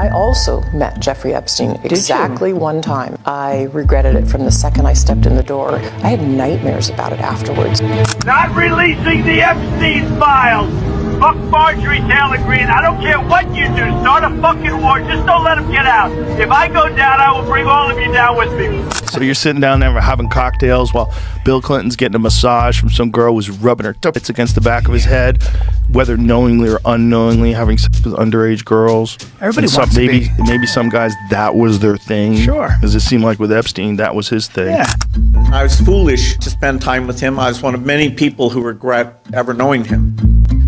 I also met Jeffrey Epstein exactly one time. I regretted it from the second I stepped in the door. I had nightmares about it afterwards. Not releasing the Epstein files. Fuck Marjorie Taylor Greene. I don't care what you do. Start a fucking war. Just don't let him get out. If I go down, I will bring all of you down with me. So you're sitting down there having cocktails while Bill Clinton's getting a massage from some girl who's rubbing her tits against the back of his head, whether knowingly or unknowingly having sex with underage girls. Everybody wants to be. Maybe some guys, that was their thing. Sure. Because it seemed like with Epstein, that was his thing. Yeah. I was foolish to spend time with him. I was one of many people who regret ever knowing him.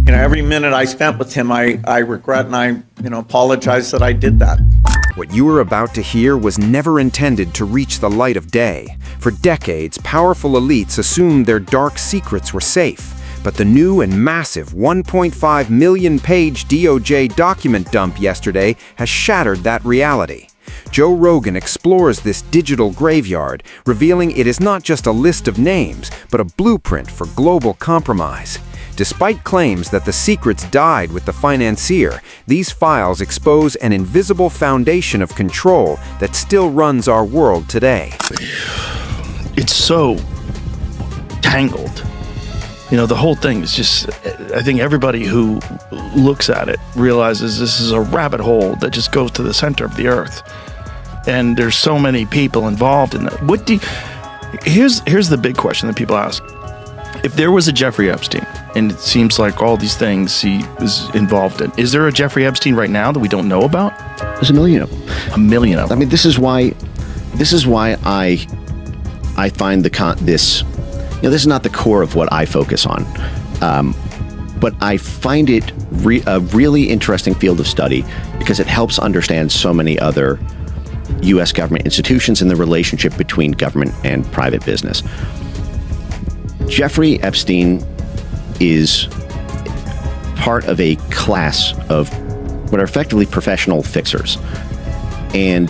You know, every minute I spent with him, I regret and I, apologize that I did that. What you are about to hear was never intended to reach the light of day. For decades, powerful elites assumed their dark secrets were safe. But the new and massive 1.5 million-page DOJ document dump yesterday has shattered that reality. Joe Rogan explores this digital graveyard, revealing it is not just a list of names, but a blueprint for global compromise. Despite claims that the secrets died with the financier, these files expose an invisible foundation of control that still runs our world today. It's so tangled. The whole thing is just, I think everybody who looks at it realizes this is a rabbit hole that just goes to the center of the earth. And there's so many people involved in that. Here's the big question that people ask. If there was a Jeffrey Epstein, and it seems like all these things he was involved in, is there a Jeffrey Epstein right now that we don't know about? There's a million of them. A million of them. I mean, this is why I find this. This is not the core of what I focus on, but I find it a really interesting field of study because it helps understand so many other U.S. government institutions and the relationship between government and private business. Jeffrey Epstein is part of a class of what are effectively professional fixers. And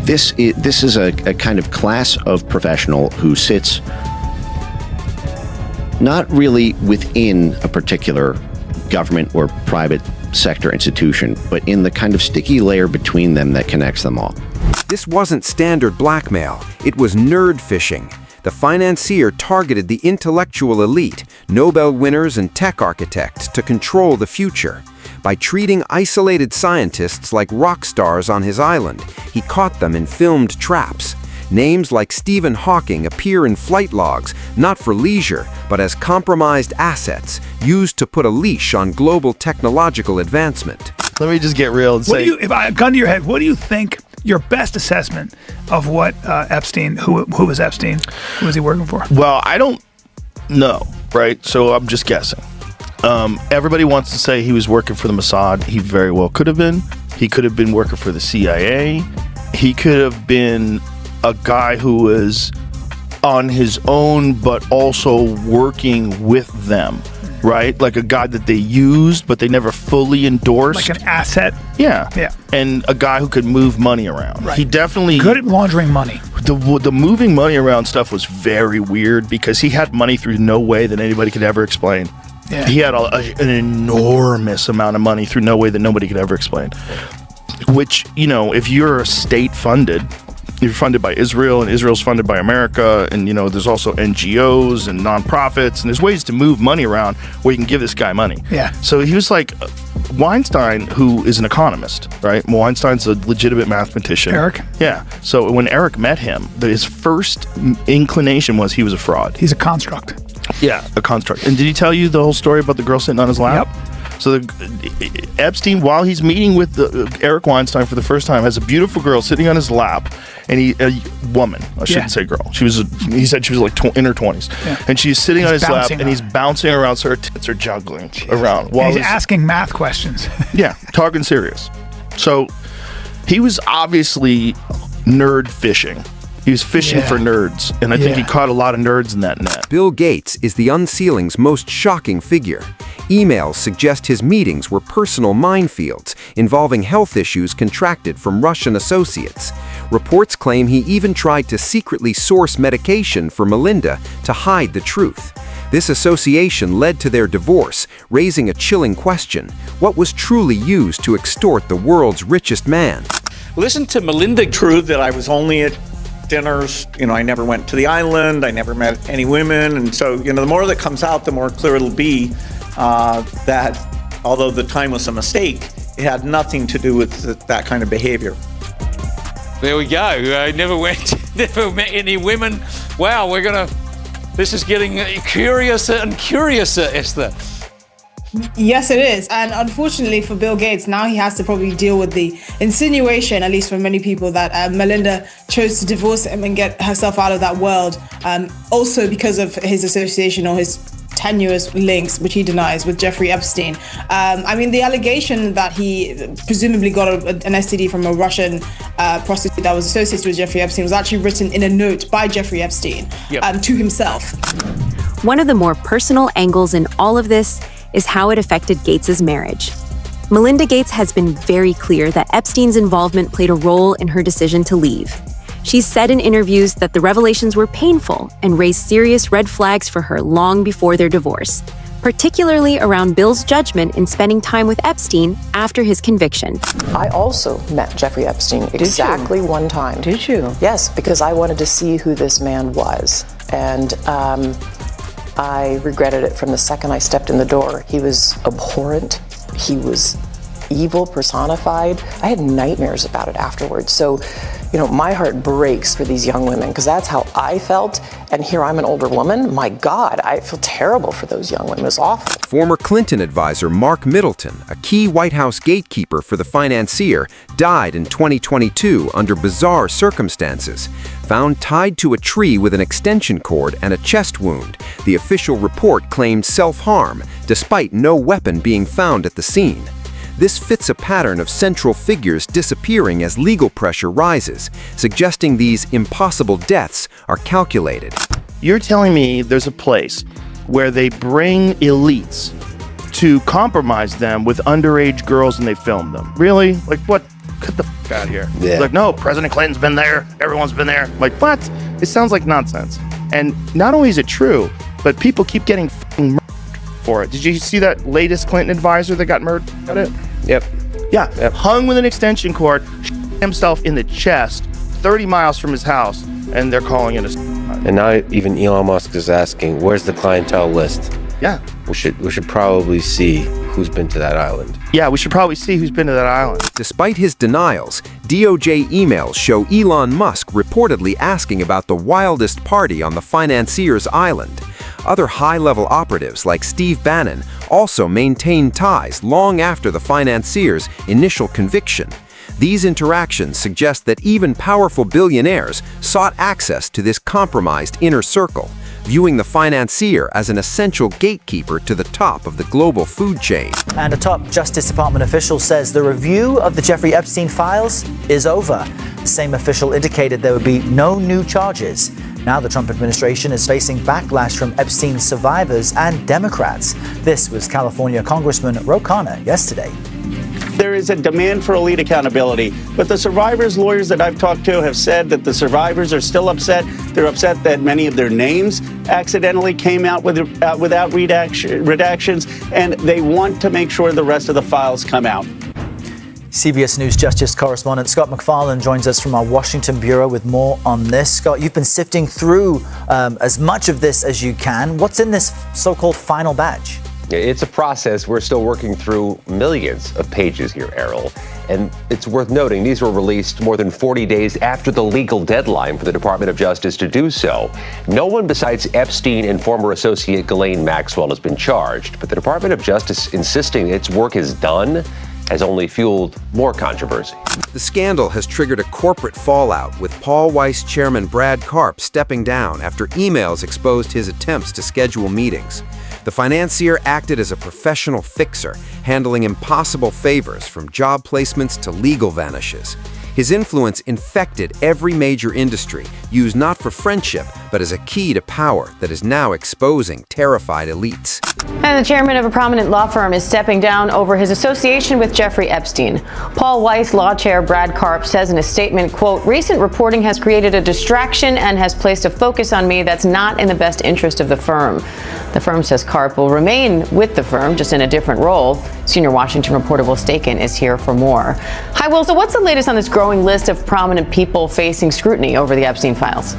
this is a kind of class of professional who sits not really within a particular government or private sector institution, but in the kind of sticky layer between them that connects them all. This wasn't standard blackmail, it was nerd phishing. The financier targeted the intellectual elite, Nobel winners and tech architects, to control the future. By treating isolated scientists like rock stars on his island, he caught them in filmed traps. Names like Stephen Hawking appear in flight logs, not for leisure, but as compromised assets, used to put a leash on global technological advancement. Let me just get real and say... if I gun to your head, what do you think your best assessment of what Epstein, who was Epstein, who was he working for? Well, I don't know, right? So I'm just guessing. Everybody wants to say he was working for the Mossad. He very well could have been. He could have been working for the CIA. He could have been a guy who was on his own, but also working with them, right? Like a guy that they used, but they never fully endorsed. Like an asset? Yeah. Yeah. And a guy who could move money around. Right. He definitely... Good at laundering money. The moving money around stuff was very weird because he had money through no way that anybody could ever explain. Yeah. He had an enormous amount of money through no way that nobody could ever explain. Which, if you're state-funded, you're funded by Israel, and Israel's funded by America, and there's also NGOs and nonprofits, and there's ways to move money around where you can give this guy money. Yeah. So he was like Weinstein, who is an economist, right? Weinstein's a legitimate mathematician. Eric? Yeah. So when Eric met him, his first inclination was he was a fraud. He's a construct. Yeah, a construct. And did he tell you the whole story about the girl sitting on his lap? Yep. So Epstein, while he's meeting with Eric Weinstein for the first time, has a beautiful girl sitting on his lap, and a woman, I shouldn't say girl. He said she was like in her 20s, and she's sitting on his lap, and he's bouncing around, so her tits are juggling around. While he's asking math questions. Yeah, talking serious. So he was obviously nerd fishing. He was fishing for nerds, and I think he caught a lot of nerds in that net. Bill Gates is the unsealing's most shocking figure. Emails suggest his meetings were personal minefields involving health issues contracted from Russian associates. Reports claim he even tried to secretly source medication for Melinda to hide the truth. This association led to their divorce, raising a chilling question: what was truly used to extort the world's richest man? Listen to Melinda. True that I was only at dinners, I never went to the island, I never met any women, and so, the more that comes out, the more clear it'll be that although the time was a mistake, it had nothing to do with that kind of behavior. There we go. I never met any women. Wow, this is getting curiouser and curiouser, Esther. Yes, it is. And unfortunately for Bill Gates, now he has to probably deal with the insinuation, at least for many people, that Melinda chose to divorce him and get herself out of that world. Also because of his association or his tenuous links, which he denies, with Jeffrey Epstein. The allegation that he presumably got an STD from a Russian prostitute that was associated with Jeffrey Epstein was actually written in a note by Jeffrey Epstein to himself. One of the more personal angles in all of this is how it affected Gates's marriage. Melinda Gates has been very clear that Epstein's involvement played a role in her decision to leave. She's said in interviews that the revelations were painful and raised serious red flags for her long before their divorce, particularly around Bill's judgment in spending time with Epstein after his conviction. I also met Jeffrey Epstein exactly one time. Did you? Yes, because I wanted to see who this man was. And I regretted it from the second I stepped in the door. He was abhorrent. He was evil personified. I had nightmares about it afterwards. So, my heart breaks for these young women because that's how I felt. And here I'm an older woman. My God, I feel terrible for those young women. It was awful. Former Clinton advisor Mark Middleton, a key White House gatekeeper for the financier, died in 2022 under bizarre circumstances. Found tied to a tree with an extension cord and a chest wound, the official report claimed self-harm, despite no weapon being found at the scene. This fits a pattern of central figures disappearing as legal pressure rises, suggesting these impossible deaths are calculated. You're telling me there's a place where they bring elites to compromise them with underage girls and they film them? Really? Like, what? Get the f*** out of here. Yeah. Like, no, President Clinton's been there. Everyone's been there. Like, what? It sounds like nonsense. And not only is it true, but people keep getting f***ing murdered for it. Did you see that latest Clinton advisor that got murdered? Got it? Yep. Yeah. Yep. Hung with an extension cord, himself in the chest, 30 miles from his house, and they're calling it a... And now even Elon Musk is asking, where's the clientele list? Yeah. We should probably see who's been to that island. Yeah, we should probably see who's been to that island. Despite his denials, DOJ emails show Elon Musk reportedly asking about the wildest party on the financier's island. Other high-level operatives like Steve Bannon also maintained ties long after the financier's initial conviction. These interactions suggest that even powerful billionaires sought access to this compromised inner circle, viewing the financier as an essential gatekeeper to the top of the global food chain. And a top Justice Department official says the review of the Jeffrey Epstein files is over. The same official indicated there would be no new charges. Now the Trump administration is facing backlash from Epstein survivors and Democrats. This was California Congressman Ro Khanna yesterday. There is a demand for elite accountability, but the survivors' lawyers that I've talked to have said that the survivors are still upset. They're upset that many of their names accidentally came out without redactions, and they want to make sure the rest of the files come out. CBS News Justice correspondent Scott MacFarlane joins us from our Washington bureau with more on this. Scott, you've been sifting through as much of this as you can. What's in this so-called final batch? It's a process. We're still working through millions of pages here, Errol. And it's worth noting these were released more than 40 days after the legal deadline for the Department of Justice to do so. No one besides Epstein and former associate Ghislaine Maxwell has been charged, but the Department of Justice insisting its work is done has only fueled more controversy. The scandal has triggered a corporate fallout, with Paul Weiss chairman Brad Karp stepping down after emails exposed his attempts to schedule meetings. The financier acted as a professional fixer, handling impossible favors from job placements to legal vanishes. His influence infected every major industry, used not for friendship, but as a key to power that is now exposing terrified elites. And the chairman of a prominent law firm is stepping down over his association with Jeffrey Epstein. Paul Weiss law chair Brad Karp says in a statement, quote, "Recent reporting has created a distraction and has placed a focus on me that's not in the best interest of the firm." The firm says Karp will remain with the firm, just in a different role. Senior Washington reporter Will Staken is here for more. Hi, Will. So what's the latest on this growing list of prominent people facing scrutiny over the Epstein files?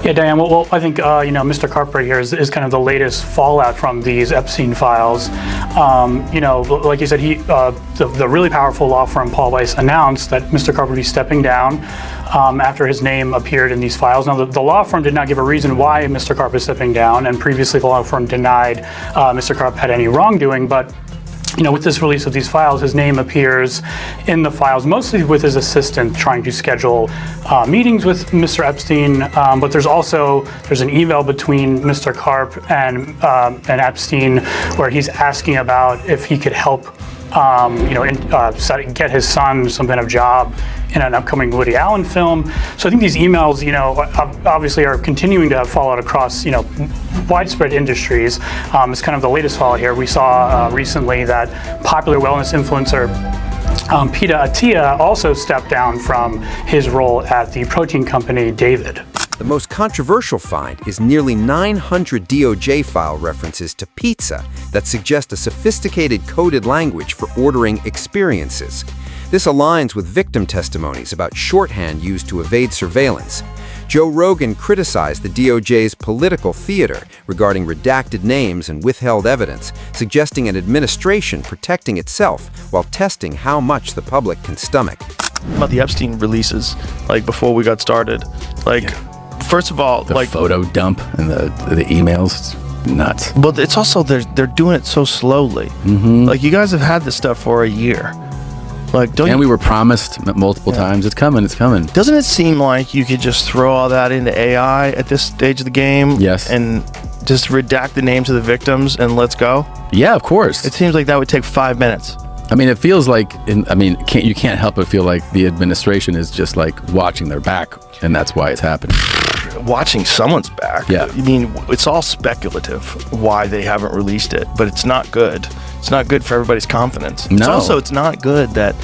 Yeah, Diane, well I think, Mr. Karp right here is kind of the latest fallout from these Epstein files. Like you said, the really powerful law firm Paul Weiss announced that Mr. Karp would be stepping down after his name appeared in these files. Now, the law firm did not give a reason why Mr. Karp is stepping down, and previously the law firm denied Mr. Karp had any wrongdoing, but with this release of these files, his name appears in the files, mostly with his assistant trying to schedule meetings with Mr. Epstein. But there's an email between Mr. Karp and Epstein where he's asking about if he could help, get his son some kind of job in an upcoming Woody Allen film. So I think these emails, obviously are continuing to have fallout across, widespread industries. It's kind of the latest fallout here. We saw recently that popular wellness influencer Peta Attia also stepped down from his role at the protein company David. The most controversial find is nearly 900 DOJ file references to pizza that suggest a sophisticated coded language for ordering experiences. This aligns with victim testimonies about shorthand used to evade surveillance. Joe Rogan criticized the DOJ's political theater regarding redacted names and withheld evidence, suggesting an administration protecting itself while testing how much the public can stomach. About the Epstein releases, before we got started, first of all, the photo dump and the emails, it's nuts. But it's also they're doing it so slowly. Mm-hmm. You guys have had this stuff for a year. We were promised multiple times, it's coming. Doesn't it seem like you could just throw all that into AI at this stage of the game? Yes. And just redact the names of the victims and let's go? Yeah, of course. It seems like that would take 5 minutes. It feels like, you can't help but feel like the administration is just watching their back, and that's why it's happening. Watching someone's back. Yeah. It's all speculative why they haven't released it, but it's not good. It's not good for everybody's confidence. No. It's not good that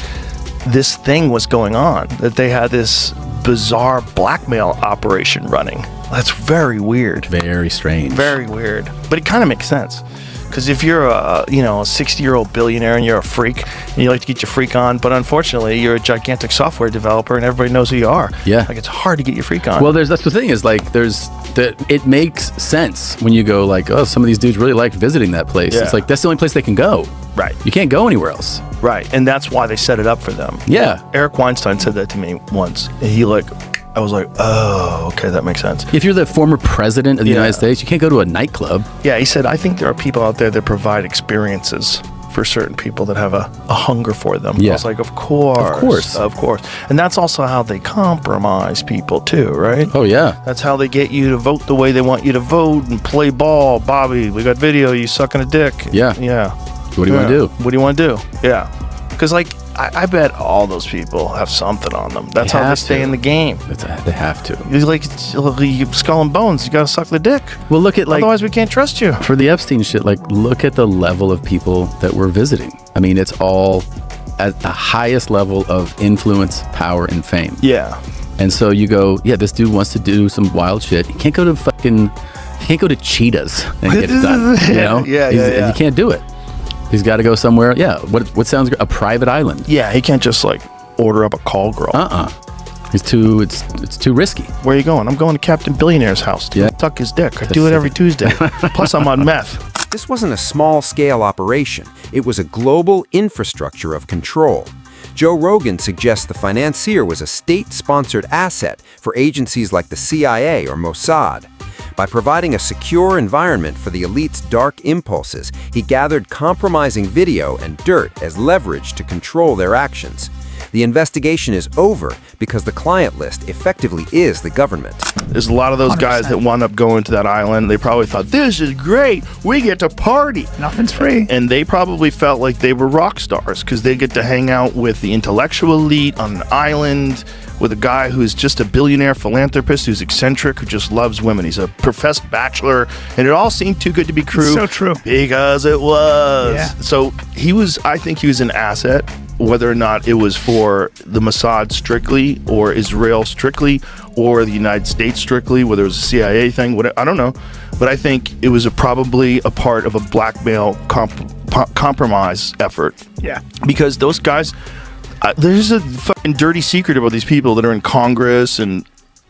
this thing was going on, that they had this bizarre blackmail operation running. That's very weird. Very strange. Very weird. But it kind of makes sense. Because if you're a 60-year-old billionaire and you're a freak and you like to get your freak on, but unfortunately you're a gigantic software developer and everybody knows who you are. Yeah. It's hard to get your freak on. Well, that's the thing is it makes sense when you go some of these dudes really liked visiting that place. Yeah. It's that's the only place they can go. Right. You can't go anywhere else. Right. And that's why they set it up for them. Yeah. Eric Weinstein said that to me once. And I was like, oh, okay, that makes sense. If you're the former president of the United States, you can't go to a nightclub. Yeah, he said, I think there are people out there that provide experiences for certain people that have a hunger for them. Yeah. I was like, of course. And that's also how they compromise people too, right? Oh, yeah. That's how they get you to vote the way they want you to vote and play ball. Bobby, we got video, you sucking a dick. Yeah. Yeah. What do you want to do? What do you want to do? Yeah. Because I bet all those people have something on them. That's how they stay in the game. They have to. You skull and bones. You got to suck the dick. Well, look at otherwise we can't trust you. For the Epstein shit, look at the level of people that we're visiting. It's all at the highest level of influence, power, and fame. Yeah. And so you go, this dude wants to do some wild shit. He can't go to Cheetahs and get it done. Yeah. You can't do it. He's got to go somewhere. Yeah. What sounds good? A private island. Yeah. He can't just order up a call girl. It's too risky. Where are you going? I'm going to Captain Billionaire's house to tuck his dick. I do it every Tuesday. Plus I'm on meth. This wasn't a small-scale operation. It was a global infrastructure of control. Joe Rogan suggests the financier was a state-sponsored asset for agencies like the CIA or Mossad. By providing a secure environment for the elite's dark impulses, he gathered compromising video and dirt as leverage to control their actions. The investigation is over because the client list effectively is the government. There's a lot of those guys that wound up going to that island. They probably thought, this is great. We get to party. Nothing's free. And they probably felt like they were rock stars because they get to hang out with the intellectual elite on an island with a guy who's just a billionaire philanthropist who's eccentric, who just loves women. He's a professed bachelor, and it all seemed too good to be true. It's so true. Because it was. Yeah. So I think he was an asset, whether or not it was for the Mossad strictly, or Israel strictly, or the United States strictly, whether it was a CIA thing, whatever, I don't know. But I think it was probably a part of a blackmail compromise effort. Yeah. Because those guys... there's a fucking dirty secret about these people that are in Congress, and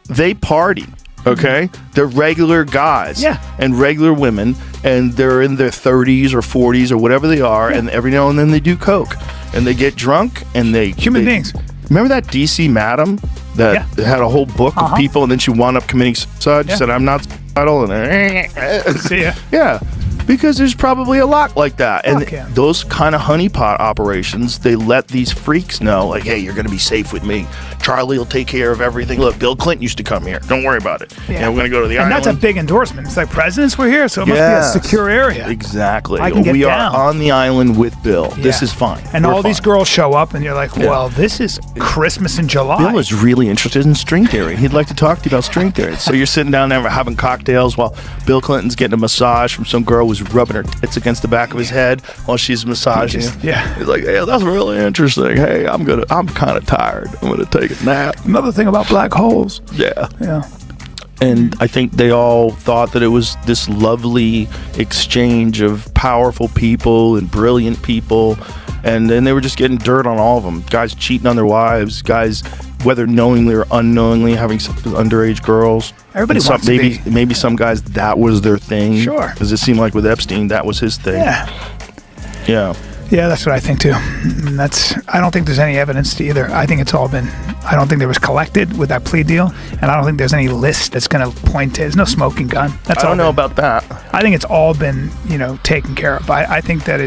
they party, okay? They're regular guys and regular women, and they're in their 30s or 40s or whatever they are, and every now and then they do coke, and they get drunk, and they... Human beings. Remember that DC madam that had a whole book of people, and then she wound up committing suicide? She said, I'm not suicidal, and... See ya. Yeah. Because there's probably a lot like that. And those kind of honeypot operations, they let these freaks know, like, hey, you're going to be safe with me. Charlie will take care of everything. Look, Bill Clinton used to come here. Don't worry about it. Yeah. And we're going to go to the island. And that's a big endorsement. It's like presidents were here, so it must be a secure area. Exactly. I can get we down. are on the island with Bill. This is fine. And We're all these fine. girls show up, and you're like, well, this is Christmas in July. Bill is really interested in string theory. He'd like to talk to you about string theory. So you're sitting down there having cocktails while Bill Clinton's getting a massage from some girl who's rubbing her tits against the back of his head while she's massaging him. Yeah. He's like, yeah, that's really interesting. Hey, I'm kind of tired. I'm gonna take a nap. Another thing about black holes. Yeah. Yeah. And I think they all thought that it was this lovely exchange of powerful people and brilliant people, and then they were just getting dirt on all of them. Guys cheating on their wives, guys, whether knowingly or unknowingly, having sex with underage girls. Everybody And wants to be. Maybe some guys, that was their thing. Sure. Because it seemed like with Epstein, that was his thing. Yeah. Yeah, that's what I think too. And I don't think there's any evidence to either. I think it's all been, I don't think there was collected with that plea deal, and I don't think there's any list that's going to point to, there's no smoking gun. I don't know about that. I think it's all been, taken care of. I think that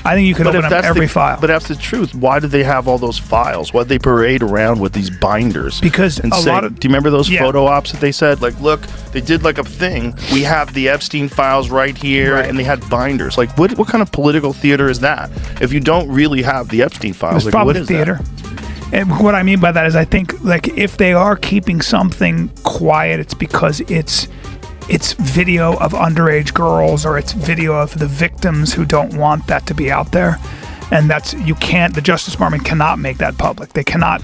I think you could open up every file. But that's the truth. Why did they have all those files? Why did they parade around with these binders? Because and a say, lot of... Do you remember those photo ops that they said? Like, look, they did like a thing. We have the Epstein files right here, and they had binders. Like, what kind of political theater is that? If you don't really have the Epstein files, It's like, what probably is theater. that? And what I mean by that is I think, like, if they are keeping something quiet, it's because it's video of underage girls, or it's video of the victims who don't want that to be out there. And the Justice Department cannot make that public. They cannot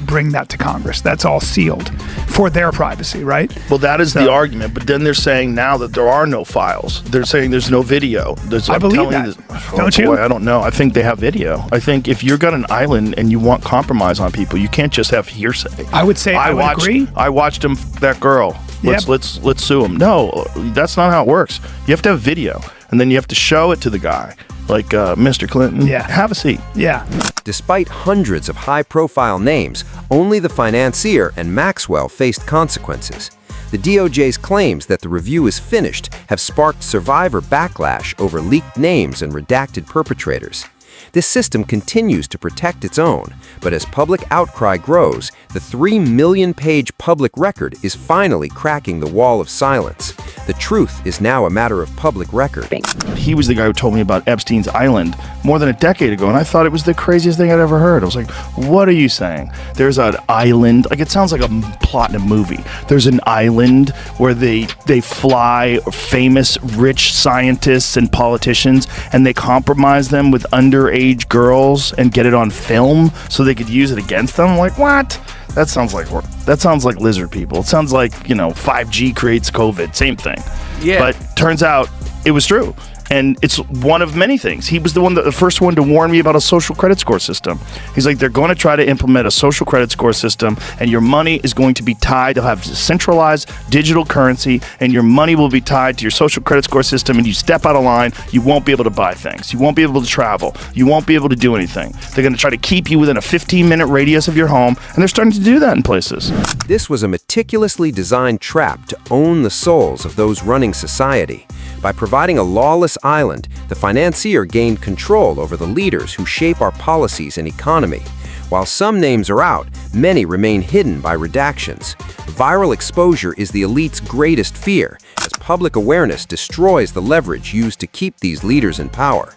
bring that to Congress. That's all sealed for their privacy, right? Well, that is the argument. But then they're saying now that there are no files. They're saying there's no video. I believe that. Don't you? I don't know. I think they have video. I think if you've got an island and you want compromise on people, you can't just have hearsay. I would say I would agree. I watched him that girl. Let's sue him. No, that's not how it works. You have to have video, and then you have to show it to the guy. Like Mr. Clinton, have a seat. Yeah. Despite hundreds of high-profile names, only the financier and Maxwell faced consequences. The DOJ's claims that the review is finished have sparked survivor backlash over leaked names and redacted perpetrators. This system continues to protect its own, but as public outcry grows, the 3 million-page public record is finally cracking the wall of silence. The truth is now a matter of public record. He was the guy who told me about Epstein's Island more than a decade ago, and I thought it was the craziest thing I'd ever heard. I was like, what are you saying? There's an island, like it sounds like a plot in a movie. There's an island where they fly famous rich scientists and politicians, and they compromise them with underage girls and get it on film so they could use it against them. I'm like, what? That sounds like lizard people. It sounds like, 5G creates COVID. Same thing. Yeah. But turns out it was true. And it's one of many things. He was the first one to warn me about a social credit score system. He's like, they're going to try to implement a social credit score system, and your money is going to be tied. They'll have centralized digital currency, and your money will be tied to your social credit score system, and you step out of line, you won't be able to buy things. You won't be able to travel. You won't be able to do anything. They're going to try to keep you within a 15-minute radius of your home, and they're starting to do that in places. This was a meticulously designed trap to own the souls of those running society. By providing a lawless island, the financier gained control over the leaders who shape our policies and economy. While some names are out, many remain hidden by redactions. Viral exposure is the elite's greatest fear, as public awareness destroys the leverage used to keep these leaders in power.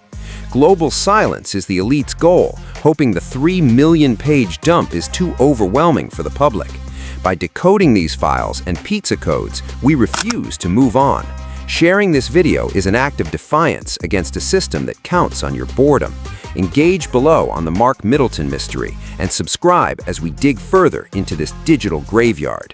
Global silence is the elite's goal, hoping the 3 million-page dump is too overwhelming for the public. By decoding these files and pizza codes, we refuse to move on. Sharing this video is an act of defiance against a system that counts on your boredom. Engage below on the Mark Middleton mystery and subscribe as we dig further into this digital graveyard.